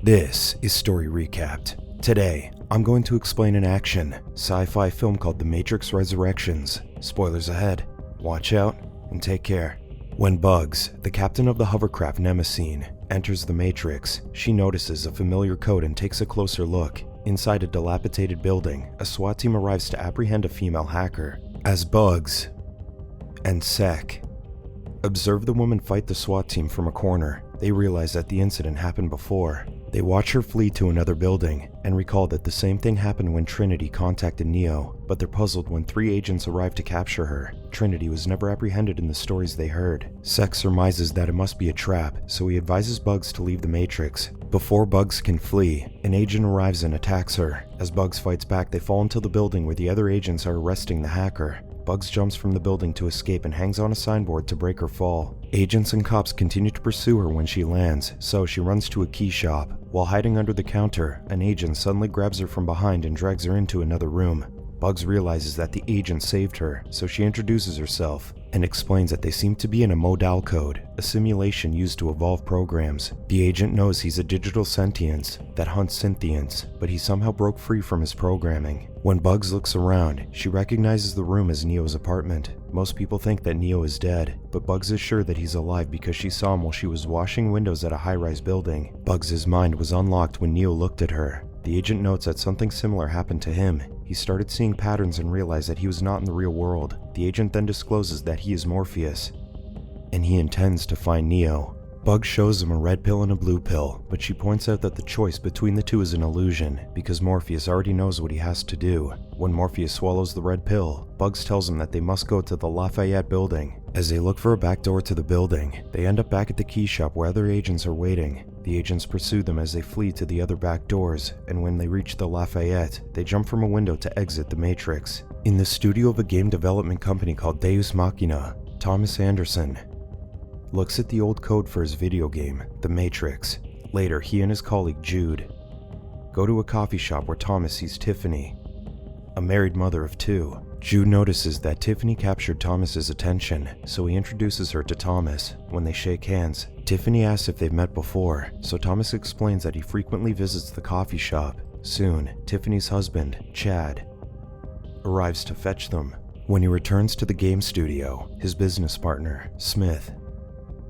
This is Story Recapped. Today, I'm going to explain an action, sci-fi film called The Matrix Resurrections. Spoilers ahead. Watch out and take care. When Bugs, the captain of the hovercraft Nemesis, enters the Matrix, she notices a familiar code and takes a closer look. Inside a dilapidated building, a SWAT team arrives to apprehend a female hacker. As Bugs and Sek observe the woman fight the SWAT team from a corner, they realize that the incident happened before. They watch her flee to another building and recall that the same thing happened when Trinity contacted Neo, but they're puzzled when 3 agents arrive to capture her. Trinity was never apprehended in the stories they heard. Sek surmises that it must be a trap, so he advises Bugs to leave the Matrix. Before Bugs can flee, an agent arrives and attacks her. As Bugs fights back, they fall into the building where the other agents are arresting the hacker. Bugs jumps from the building to escape and hangs on a signboard to break her fall. Agents and cops continue to pursue her when she lands, so she runs to a key shop. While hiding under the counter, an agent suddenly grabs her from behind and drags her into another room. Bugs realizes that the agent saved her, so she introduces herself and explains that they seem to be in a modal code, a simulation used to evolve programs. The agent knows he's a digital sentience that hunts synthients, but he somehow broke free from his programming. When Bugs looks around, she recognizes the room as Neo's apartment. Most people think that Neo is dead, but Bugs is sure that he's alive because she saw him while she was washing windows at a high-rise building. Bugs' mind was unlocked when Neo looked at her. The agent notes that something similar happened to him. He started seeing patterns and realized that he was not in the real world. The agent then discloses that he is Morpheus, and he intends to find Neo. Bugs shows him a red pill and a blue pill, but she points out that the choice between the two is an illusion, because Morpheus already knows what he has to do. When Morpheus swallows the red pill, Bugs tells him that they must go to the Lafayette building. As they look for a back door to the building, they end up back at the key shop where other agents are waiting. The agents pursue them as they flee to the other back doors, and when they reach the Lafayette, they jump from a window to exit the Matrix. In the studio of a game development company called Deus Machina, Thomas Anderson looks at the old code for his video game, The Matrix. Later, he and his colleague Jude go to a coffee shop where Thomas sees Tiffany, a married mother of 2. Jude notices that Tiffany captured Thomas's attention, so he introduces her to Thomas. When they shake hands, Tiffany asks if they've met before, so Thomas explains that he frequently visits the coffee shop. Soon, Tiffany's husband, Chad, arrives to fetch them. When he returns to the game studio, his business partner, Smith,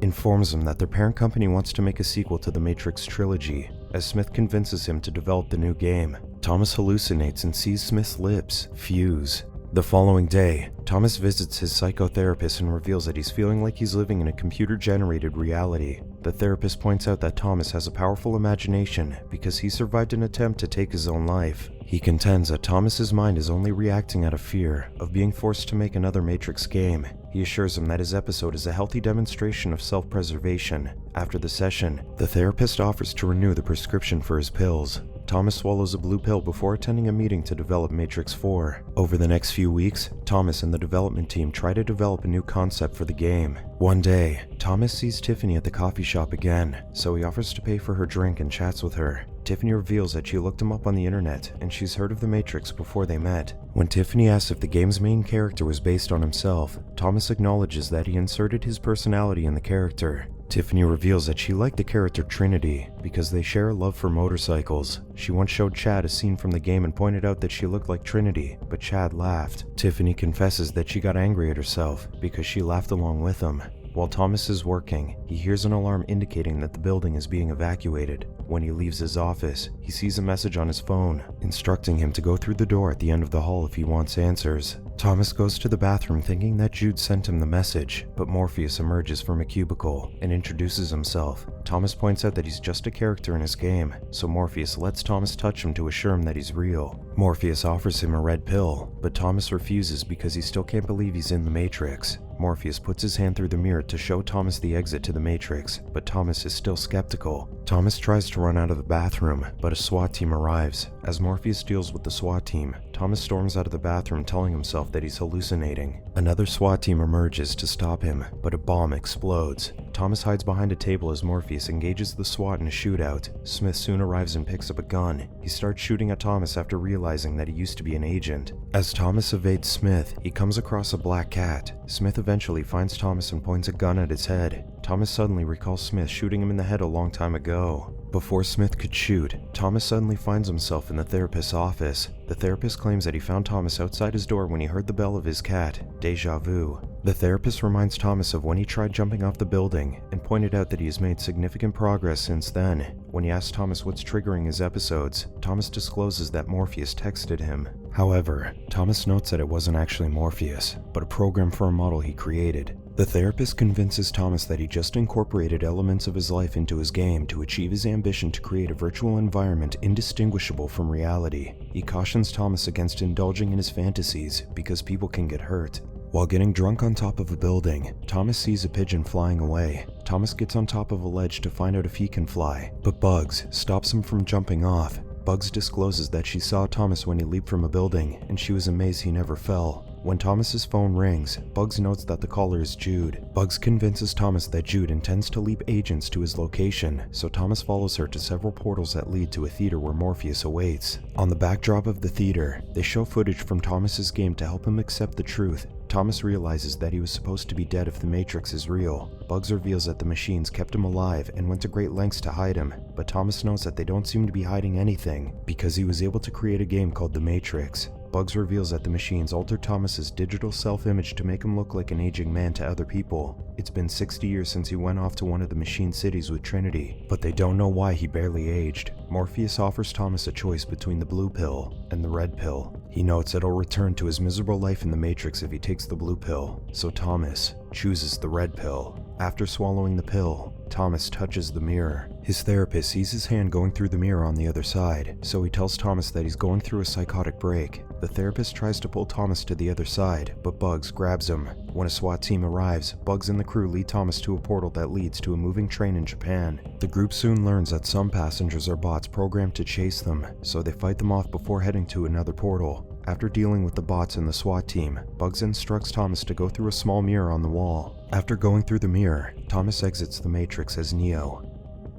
informs him that their parent company wants to make a sequel to the Matrix trilogy. As Smith convinces him to develop the new game, Thomas hallucinates and sees Smith's lips fuse. The following day, Thomas visits his psychotherapist and reveals that he's feeling like he's living in a computer-generated reality. The therapist points out that Thomas has a powerful imagination because he survived an attempt to take his own life. He contends that Thomas's mind is only reacting out of fear of being forced to make another Matrix game. He assures him that his episode is a healthy demonstration of self-preservation. After the session, the therapist offers to renew the prescription for his pills. Thomas swallows a blue pill before attending a meeting to develop Matrix 4. Over the next few weeks, Thomas and the development team try to develop a new concept for the game. One day, Thomas sees Tiffany at the coffee shop again, so he offers to pay for her drink and chats with her. Tiffany reveals that she looked him up on the internet and she's heard of the Matrix before they met. When Tiffany asks if the game's main character was based on himself, Thomas acknowledges that he inserted his personality in the character. Tiffany reveals that she liked the character Trinity because they share a love for motorcycles. She once showed Chad a scene from the game and pointed out that she looked like Trinity, but Chad laughed. Tiffany confesses that she got angry at herself because she laughed along with him. While Thomas is working, he hears an alarm indicating that the building is being evacuated. When he leaves his office, he sees a message on his phone instructing him to go through the door at the end of the hall if he wants answers. Thomas goes to the bathroom thinking that Jude sent him the message, but Morpheus emerges from a cubicle and introduces himself. Thomas points out that he's just a character in his game, so Morpheus lets Thomas touch him to assure him that he's real. Morpheus offers him a red pill, but Thomas refuses because he still can't believe he's in the Matrix. Morpheus puts his hand through the mirror to show Thomas the exit to the Matrix, but Thomas is still skeptical. Thomas tries to run out of the bathroom, but a SWAT team arrives. As Morpheus deals with the SWAT team, Thomas storms out of the bathroom telling himself that he's hallucinating. Another SWAT team emerges to stop him, but a bomb explodes. Thomas hides behind a table as Morpheus engages the SWAT in a shootout. Smith soon arrives and picks up a gun. He starts shooting at Thomas after realizing that he used to be an agent. As Thomas evades Smith, he comes across a black cat. Smith eventually finds Thomas and points a gun at his head. Thomas suddenly recalls Smith shooting him in the head a long time ago. Before Smith could shoot, Thomas suddenly finds himself in the therapist's office. The therapist claims that he found Thomas outside his door when he heard the bell of his cat, déjà vu. The therapist reminds Thomas of when he tried jumping off the building and pointed out that he has made significant progress since then. When he asks Thomas what's triggering his episodes, Thomas discloses that Morpheus texted him. However, Thomas notes that it wasn't actually Morpheus, but a program for a model he created. The therapist convinces Thomas that he just incorporated elements of his life into his game to achieve his ambition to create a virtual environment indistinguishable from reality. He cautions Thomas against indulging in his fantasies because people can get hurt. While getting drunk on top of a building, Thomas sees a pigeon flying away. Thomas gets on top of a ledge to find out if he can fly, but Bugs stops him from jumping off. Bugs discloses that she saw Thomas when he leaped from a building, and she was amazed he never fell. When Thomas's phone rings, Bugs notes that the caller is Jude. Bugs convinces Thomas that Jude intends to leap agents to his location, so Thomas follows her to several portals that lead to a theater where Morpheus awaits. On the backdrop of the theater, they show footage from Thomas's game to help him accept the truth. Thomas realizes that he was supposed to be dead if the Matrix is real. Bugs reveals that the machines kept him alive and went to great lengths to hide him, but Thomas knows that they don't seem to be hiding anything because he was able to create a game called the Matrix. Bugs reveals that the machines altered Thomas's digital self-image to make him look like an aging man to other people. It's been 60 years since he went off to one of the machine cities with Trinity, but they don't know why he barely aged. Morpheus offers Thomas a choice between the blue pill and the red pill. He notes that he'll return to his miserable life in the Matrix if he takes the blue pill, so Thomas chooses the red pill. After swallowing the pill, Thomas touches the mirror. His therapist sees his hand going through the mirror on the other side, so he tells Thomas that he's going through a psychotic break. The therapist tries to pull Thomas to the other side, but Bugs grabs him. When a SWAT team arrives, Bugs and the crew lead Thomas to a portal that leads to a moving train in Japan. The group soon learns that some passengers are bots programmed to chase them, so they fight them off before heading to another portal. After dealing with the bots and the SWAT team, Bugs instructs Thomas to go through a small mirror on the wall. After going through the mirror, Thomas exits the Matrix as Neo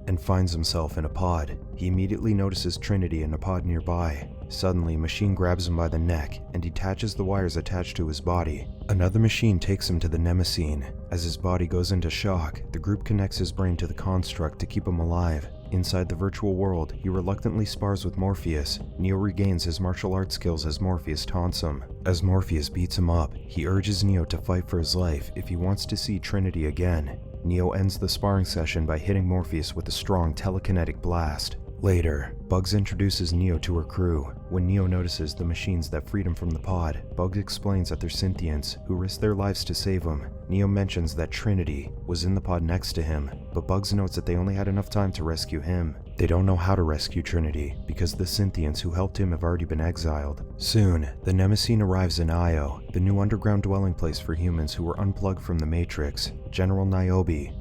and finds himself in a pod. He immediately notices Trinity in a pod nearby. Suddenly, a machine grabs him by the neck and detaches the wires attached to his body. Another machine takes him to the Nemesine. As his body goes into shock, the group connects his brain to the construct to keep him alive. Inside the virtual world, he reluctantly spars with Morpheus. Neo regains his martial arts skills as Morpheus taunts him. As Morpheus beats him up, he urges Neo to fight for his life if he wants to see Trinity again. Neo ends the sparring session by hitting Morpheus with a strong telekinetic blast. Later, Bugs introduces Neo to her crew. When Neo notices the machines that freed him from the pod, Bugs explains that they're sentients who risk their lives to save him. Neo mentions that Trinity was in the pod next to him, but Bugs notes that they only had enough time to rescue him. They don't know how to rescue Trinity because the sentients who helped him have already been exiled. Soon, the Nemesine arrives in Io, the new underground dwelling place for humans who were unplugged from the Matrix. General Niobe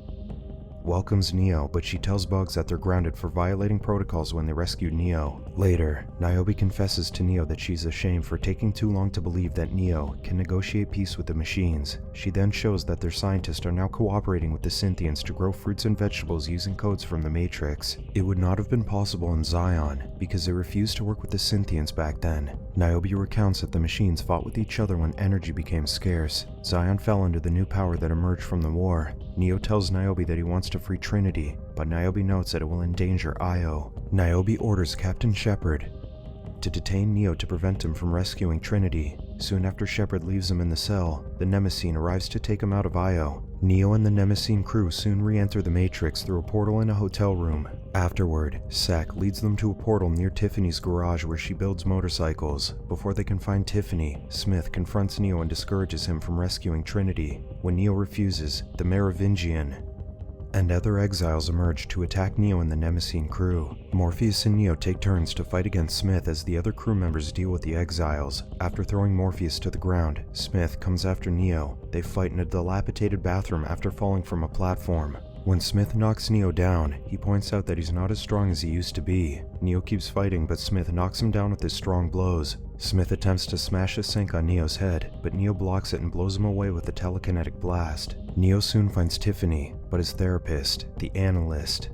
welcomes Neo, but she tells Bugs that they're grounded for violating protocols when they rescued Neo. Later, Niobe confesses to Neo that she's ashamed for taking too long to believe that Neo can negotiate peace with the machines. She then shows that their scientists are now cooperating with the Synthians to grow fruits and vegetables using codes from the Matrix. It would not have been possible in Zion because they refused to work with the Synthians back then. Niobe recounts that the machines fought with each other when energy became scarce. Zion fell under the new power that emerged from the war. Neo tells Niobe that he wants to free Trinity, but Niobe notes that it will endanger Io. Niobe orders Captain Shepard to detain Neo to prevent him from rescuing Trinity. Soon after Shepard leaves him in the cell, the Nemesine arrives to take him out of Io. Neo and the Nemesine crew soon re-enter the Matrix through a portal in a hotel room. Afterward, Sek leads them to a portal near Tiffany's garage where she builds motorcycles. Before they can find Tiffany, Smith confronts Neo and discourages him from rescuing Trinity. When Neo refuses, the Merovingian and other exiles emerge to attack Neo and the Nemesine crew. Morpheus and Neo take turns to fight against Smith as the other crew members deal with the exiles. After throwing Morpheus to the ground, Smith comes after Neo. They fight in a dilapidated bathroom after falling from a platform. When Smith knocks Neo down, he points out that he's not as strong as he used to be. Neo keeps fighting, but Smith knocks him down with his strong blows. Smith attempts to smash a sink on Neo's head, but Neo blocks it and blows him away with a telekinetic blast. Neo soon finds Tiffany, but his therapist, the analyst,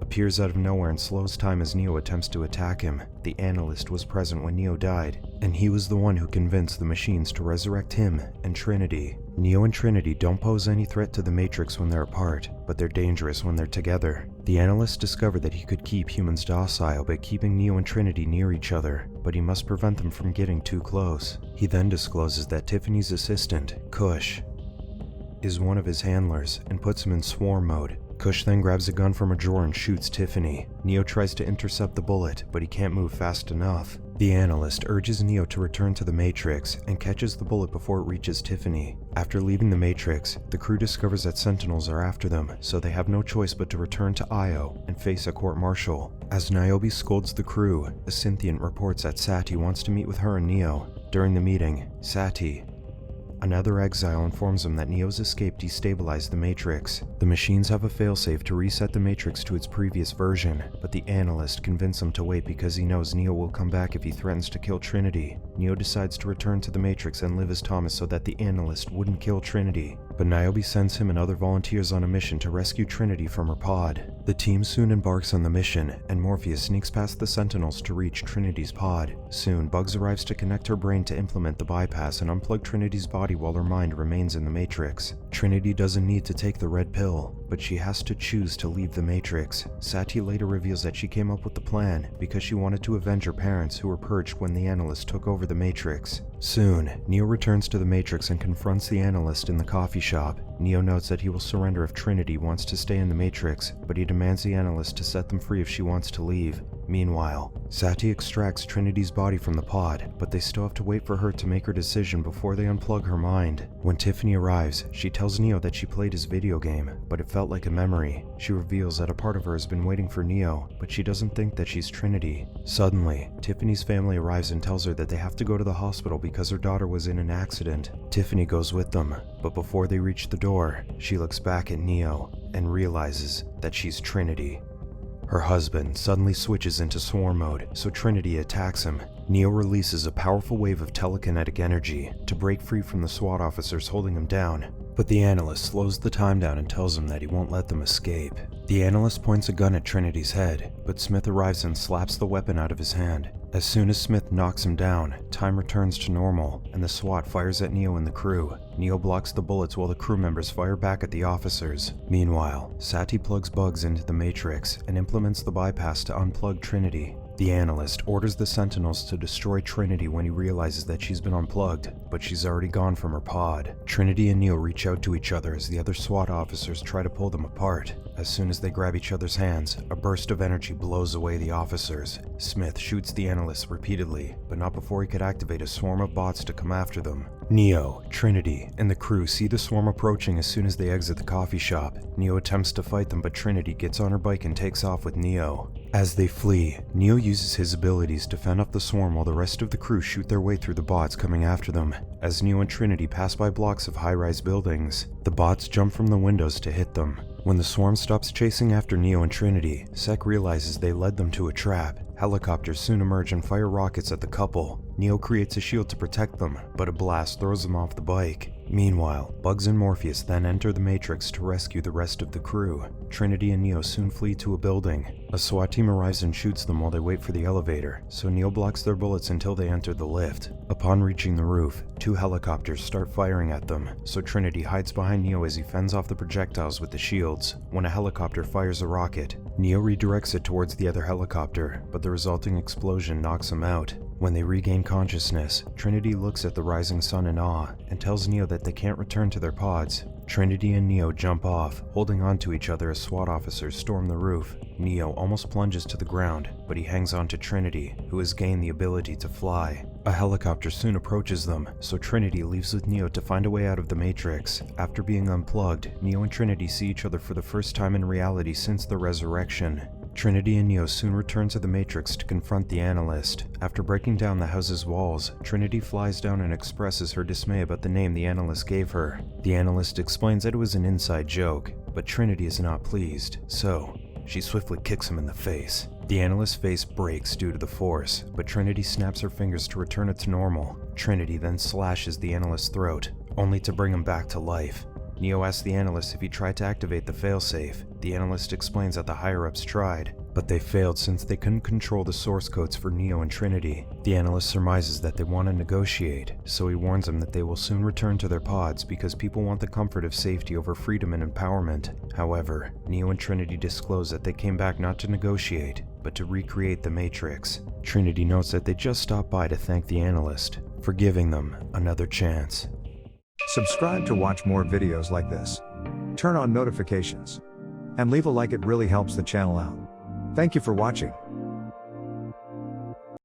appears out of nowhere and slows time as Neo attempts to attack him. The analyst was present when Neo died, and he was the one who convinced the machines to resurrect him and Trinity. Neo and Trinity don't pose any threat to the Matrix when they're apart, but they're dangerous when they're together. The analyst discovered that he could keep humans docile by keeping Neo and Trinity near each other, but he must prevent them from getting too close. He then discloses that Tiffany's assistant, Kush, is one of his handlers and puts him in swarm mode. Kush then grabs a gun from a drawer and shoots Tiffany. Neo tries to intercept the bullet, but he can't move fast enough. The analyst urges Neo to return to the Matrix and catches the bullet before it reaches Tiffany. After leaving the Matrix, the crew discovers that Sentinels are after them, so they have no choice but to return to Io and face a court-martial. As Niobe scolds the crew, a Synthiant reports that Sati wants to meet with her and Neo. During the meeting, Sati, another exile, informs him that Neo's escape destabilized the Matrix. The machines have a failsafe to reset the Matrix to its previous version, but the analyst convinces him to wait because he knows Neo will come back if he threatens to kill Trinity. Neo decides to return to the Matrix and live as Thomas so that the analyst wouldn't kill Trinity, but Niobe sends him and other volunteers on a mission to rescue Trinity from her pod. The team soon embarks on the mission, and Morpheus sneaks past the Sentinels to reach Trinity's pod. Soon, Bugs arrives to connect her brain to implement the bypass and unplug Trinity's body while her mind remains in the Matrix. Trinity doesn't need to take the red pill, but she has to choose to leave the Matrix. Sati later reveals that she came up with the plan because she wanted to avenge her parents who were purged when the analyst took over the Matrix. Soon, Neo returns to the Matrix and confronts the analyst in the coffee shop. Neo notes that he will surrender if Trinity wants to stay in the Matrix, but he demands the analyst to set them free if she wants to leave. Meanwhile, Sati extracts Trinity's body from the pod, but they still have to wait for her to make her decision before they unplug her mind. When Tiffany arrives, she tells Neo that she played his video game, but it felt like a memory. She reveals that a part of her has been waiting for Neo, but she doesn't think that she's Trinity. Suddenly, Tiffany's family arrives and tells her that they have to go to the hospital because her daughter was in an accident. Tiffany goes with them, but before they reach the door, she looks back at Neo and realizes that she's Trinity. Her husband suddenly switches into swarm mode, so Trinity attacks him. Neo releases a powerful wave of telekinetic energy to break free from the SWAT officers holding him down, but the analyst slows the time down and tells him that he won't let them escape. The analyst points a gun at Trinity's head, but Smith arrives and slaps the weapon out of his hand. As soon as Smith knocks him down, time returns to normal, and the SWAT fires at Neo and the crew. Neo blocks the bullets while the crew members fire back at the officers. Meanwhile, Sati plugs Bugs into the Matrix and implements the bypass to unplug Trinity. The analyst orders the Sentinels to destroy Trinity when he realizes that she's been unplugged, but she's already gone from her pod. Trinity and Neo reach out to each other as the other SWAT officers try to pull them apart. As soon as they grab each other's hands, a burst of energy blows away the officers. Smith shoots the analyst repeatedly, but not before he could activate a swarm of bots to come after them. Neo, Trinity, and the crew see the swarm approaching as soon as they exit the coffee shop. Neo attempts to fight them, but Trinity gets on her bike and takes off with Neo. As they flee, Neo uses his abilities to fend off the swarm while the rest of the crew shoot their way through the bots coming after them. As Neo and Trinity pass by blocks of high-rise buildings, the bots jump from the windows to hit them. When the swarm stops chasing after Neo and Trinity, Sek realizes they led them to a trap. Helicopters soon emerge and fire rockets at the couple. Neo creates a shield to protect them, but a blast throws them off the bike. Meanwhile, Bugs and Morpheus then enter the Matrix to rescue the rest of the crew. Trinity and Neo soon flee to a building. A SWAT team arrives and shoots them while they wait for the elevator, so Neo blocks their bullets until they enter the lift. Upon reaching the roof, 2 helicopters start firing at them, so Trinity hides behind Neo as he fends off the projectiles with the shields. When a helicopter fires a rocket, Neo redirects it towards the other helicopter, but the resulting explosion knocks him out. When they regain consciousness, Trinity looks at the rising sun in awe and tells Neo that they can't return to their pods. Trinity and Neo jump off, holding on to each other as SWAT officers storm the roof. Neo almost plunges to the ground, but he hangs on to Trinity, who has gained the ability to fly. A helicopter soon approaches them, so Trinity leaves with Neo to find a way out of the Matrix. After being unplugged, Neo and Trinity see each other for the first time in reality since the resurrection. Trinity and Neo soon return to the Matrix to confront the analyst. After breaking down the house's walls, Trinity flies down and expresses her dismay about the name the analyst gave her. The analyst explains that it was an inside joke, but Trinity is not pleased, so she swiftly kicks him in the face. The analyst's face breaks due to the force, but Trinity snaps her fingers to return it to normal. Trinity then slashes the analyst's throat, only to bring him back to life. Neo asks the analyst if he tried to activate the failsafe. The analyst explains that the higher-ups tried, but they failed since they couldn't control the source codes for Neo and Trinity. The analyst surmises that they want to negotiate, so he warns them that they will soon return to their pods because people want the comfort of safety over freedom and empowerment. However, Neo and Trinity disclose that they came back not to negotiate, but to recreate the Matrix. Trinity notes that they just stopped by to thank the analyst for giving them another chance. Subscribe to watch more videos like this. Turn on notifications. And leave a like, it really helps the channel out. Thank you for watching.